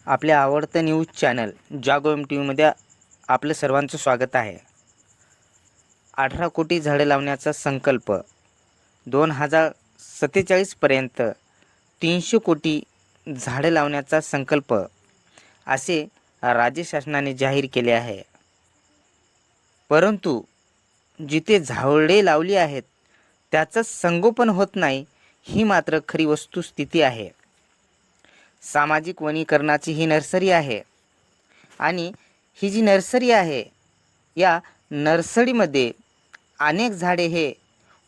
आपल्या आवडतं news channel जागो MTVमध्ये आपलं सर्वांचं स्वागत आहे। 18 कोटी झाडे लावण्याचा संकल्प 2047 पर्यंत 300 कोटी झाडे लावण्याचा संकल्प असे राज्य शासनाने जाहीर केले आहे। परंतु जिथे झाडे लावली आहेत त्याचं संगोपन होत नाही, ही मात्र खरी वस्तुस्थिती आहे। सामाजिक वनीकरणाची ही नर्सरी आहे आणि ही जी नर्सरी आहे या नर्सरीमध्ये अनेक झाडे हे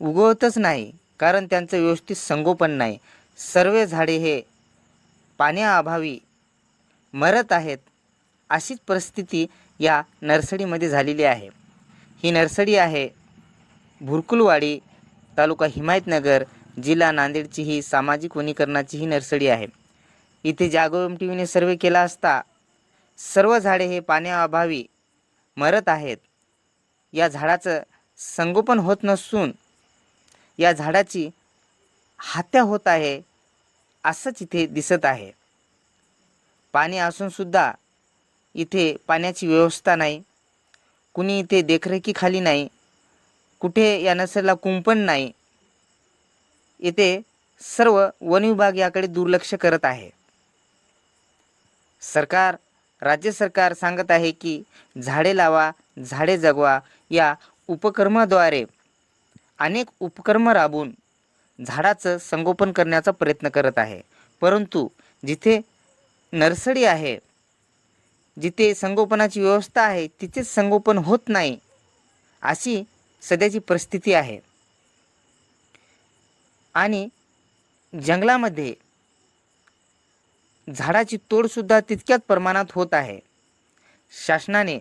उगवतच नाही, कारण त्यांचं व्यवस्थित संगोपन नाही। सर्व झाडे हे पाण्याअभावी मरत आहेत, अशीच परिस्थिती या नर्सरीमध्ये झालेली आहे। ही नर्सरी आहे भुरकुलवाडी, तालुका हिमायतनगर, जिल्हा नांदेडची ही सामाजिक वनीकरणाची ही नर्सरी आहे। इथे जागो MTVने सर्वे केला असता सर्व झाडे हे पाण्याअभावी मरत आहेत। या झाडाचं संगोपन होत नसून या झाडाची हत्या होत आहे असंच इथे दिसत आहे। पाणी असून सुद्धा इथे पाण्याची व्यवस्था नाही, कुणी इथे देखरेखीखाली नाही, कुठे या नर्सरीला कुंपण नाही। इथे सर्व वन विभाग याकडे दुर्लक्ष करत आहे। राज्य सरकार सांगत आहे की झाडे लावा झाडे जगवा या उपक्रमाद्वारे अनेक उपक्रम राबवून झाडाचं संगोपन करण्याचा प्रयत्न करत आहे। परंतु जिथे नर्सरी आहे, जिथे संगोपनाची व्यवस्था आहे, तिथेच संगोपन होत नाही, अशी सध्याची परिस्थिती आहे। आणि जंगलामध्ये झाडाची तोडसुद्धा तितक्याच प्रमाणात होत आहे। शासनाने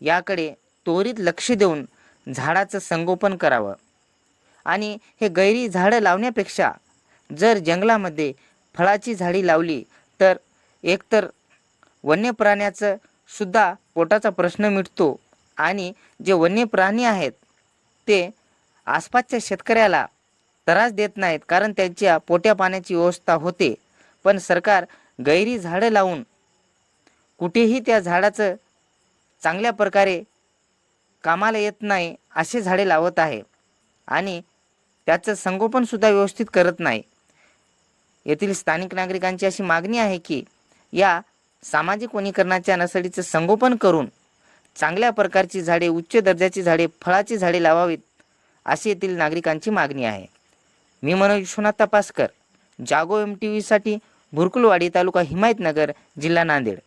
याकडे त्वरित लक्ष देऊन झाडाचं संगोपन करावं आणि हे गैरी झाडं लावण्यापेक्षा जर जंगलामध्ये फळाची झाडी लावली तर एकतर वन्य प्राण्याचं सुद्धा पोटाचा प्रश्न मिटतो आणि जे वन्य प्राणी आहेत ते आसपासच्या शेतकऱ्याला त्रास देत नाहीत, कारण त्यांच्या पोट्या पाण्याची व्यवस्था होते। पण सरकार गैरी झाडं लावून कुठेही त्या झाडाचं चांगल्या प्रकारे कामाला येत नाही असे झाडे लावत आहे आणि त्याचं संगोपनसुद्धा व्यवस्थित करत नाही। येथील स्थानिक नागरिकांची अशी मागणी आहे की या सामाजिक वनीकरणाच्या नर्सरीचं संगोपन करून चांगल्या प्रकारची झाडे, उच्च दर्जाची झाडे, फळाची झाडे लावावीत, अशी येथील नागरिकांची मागणी आहे। मी मनोज विश्वनाथ तपासकर, जागो MTVसाठी भुरकुलवाडी, तालुका हिमायतनगर, जिल्हा नांदेड।